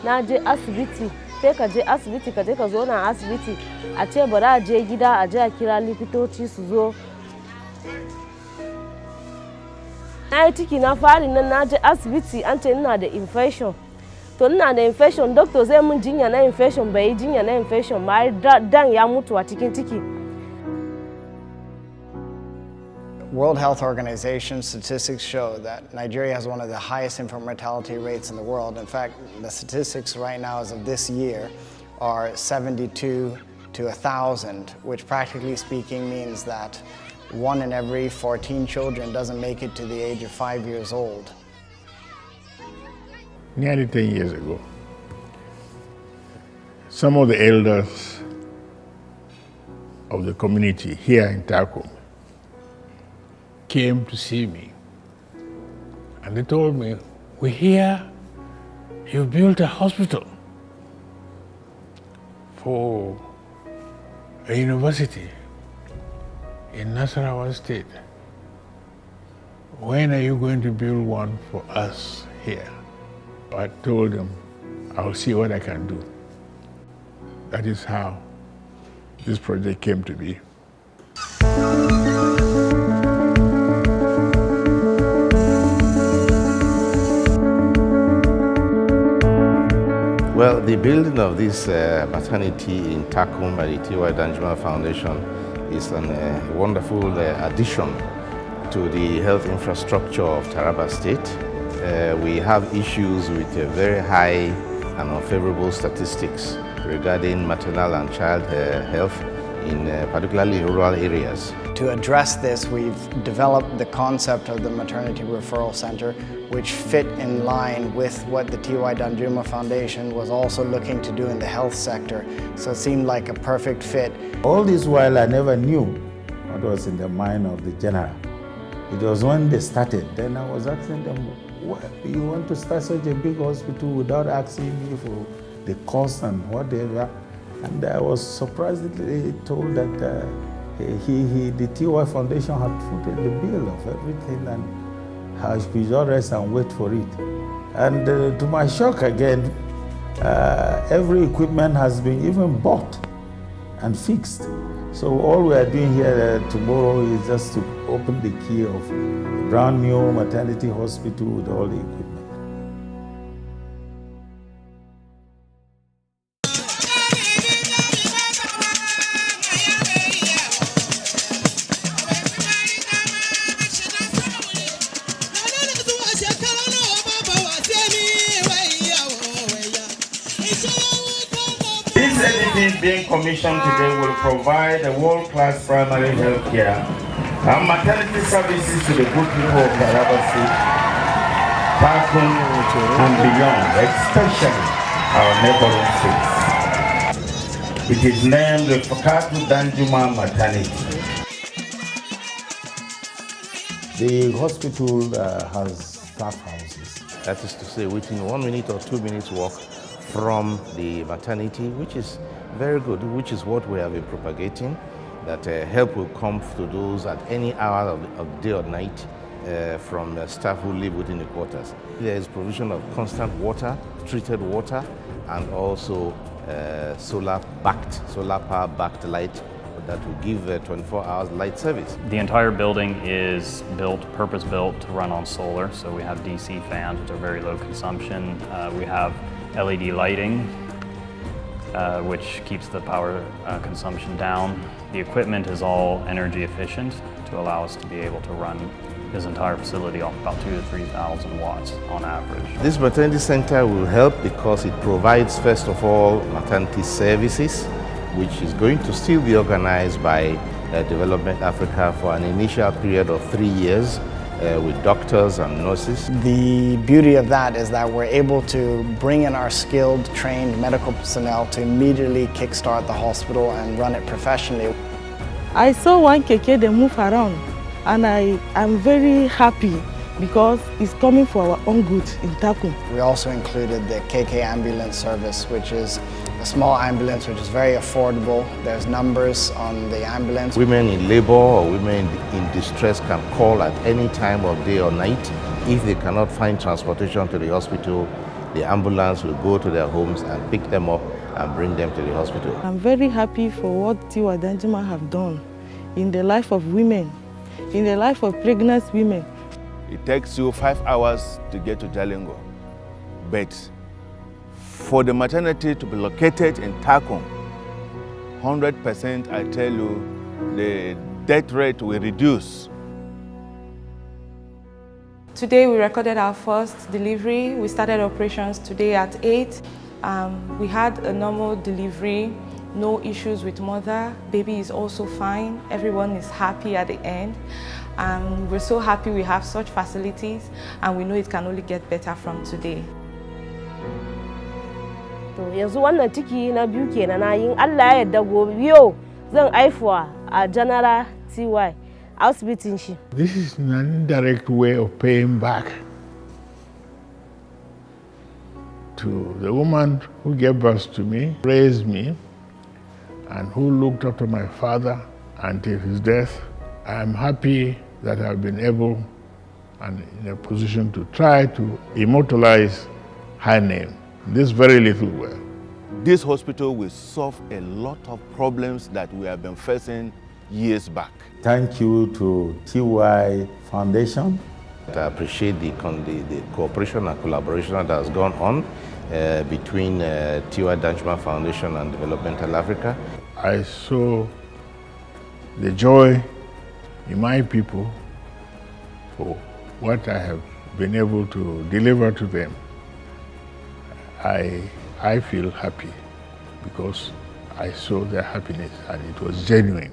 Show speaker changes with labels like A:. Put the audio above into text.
A: na je asibiti sai ka je asibiti ka je ka zo na asibiti a ce bari a je gida a je a kira likitoci su zo. Na yi ciki na fari nan na je asibiti an ce ina da infection. To ina da infection doctor zai mun jinya na infection bai yi jinya na infection ba dan ya mutu a cikin ciki.
B: World Health Organization statistics show that Nigeria has one of the highest infant mortality rates in the world. In fact, the statistics right now as of this year are 72 to 1,000, which practically speaking means that 1 in every 14 children doesn't make it to the age of 5 years old.
C: Nearly 10 years ago, some of the elders of the community here in Takum came to see me, and they told me, "We hear you built a hospital for a university in Nasarawa State. When are you going to build one for us here?" I told them, "I'll see what I can do." That is how this project came to be.
D: Well, the building of this maternity in Takum by the TY Danjuma Foundation is a wonderful addition to the health infrastructure of Taraba State. We have issues with very high and unfavorable statistics regarding maternal and child health in particularly rural areas.
B: To address this, we've developed the concept of the Maternity Referral Center, which fit in line with what the TY Danjuma Foundation was also looking to do in the health sector. So it seemed like a perfect fit.
E: All this while, I never knew what was in the mind of the general. It was when they started, then I was asking them, "Why you want to start such a big hospital without asking me for the cost and whatever?" And I was surprisingly told that the TY Foundation had footed the bill of everything, and I should just rest and wait for it. And to my shock again, every equipment has been even bought and fixed. So all we are doing here tomorrow is just to open the key of a brand new maternity hospital with all the equipment.
F: This edifice being commissioned today will provide a world-class primary health care and maternity services to the good people of Taraba State, Takum, and beyond, especially our neighboring states. It is named the Rufkatu Danjuma Maternity.
E: The hospital has staff houses.
D: That is to say, within 1 minute or 2 minutes walk from the maternity, which is very good, which is what we have been propagating, that help will come to those at any hour of day or night from staff who live within the quarters. There is provision of constant water, treated water, and also solar power backed light that will give 24 hours light service.
G: The entire building is purpose-built to run on solar, so we have DC fans, which are very low consumption. We have LED lighting, which keeps the power consumption down. The equipment is all energy efficient to allow us to be able to run this entire facility off about 2,000 to 3,000 watts on average.
D: This maternity center will help because it provides, first of all, maternity services, which is going to still be organized by Development Africa for an initial period of 3 years with doctors and nurses.
B: The beauty of that is that we're able to bring in our skilled, trained medical personnel to immediately kickstart the hospital and run it professionally.
H: I saw one keke, they move around, and I'm very happy because it's coming for our own good in Takum.
B: We also included the KK ambulance service, which is a small ambulance which is very affordable. There's numbers on the ambulance.
D: Women in labor or women in distress can call at any time of day or night. If they cannot find transportation to the hospital, the ambulance will go to their homes and pick them up and bring them to the hospital.
H: I'm very happy for what TY Danjuma have done in the life of women, in the life of pregnant women.
I: It takes you 5 hours to get to Jalingo, but for the maternity to be located in Takum, 100% I tell you, the death rate will reduce.
J: Today we recorded our first delivery. We started operations today at 8. We had a normal delivery, no issues with mother. Baby is also fine. Everyone is happy at the end. We're so happy we have such facilities, and we know it can only get better from today.
A: To yanzu wannan ciki na biyu kenan na yin Allah ya yarda gobe yau zan aifuwa a General TY asibitin shi.
C: This is an indirect way of paying back to the woman who gave birth to me, raised me, and who looked after my father until his death. I am happy that I've been able and in a position to try to immortalize her name. This very little way.
I: This hospital will solve a lot of problems that we have been facing years back.
E: Thank you to TY Foundation.
D: I appreciate the cooperation and collaboration that has gone on between TY Danjuma Foundation and Developmental Africa.
C: I saw the joy in my people for what I have been able to deliver to them. I feel happy because I saw their happiness and it was genuine.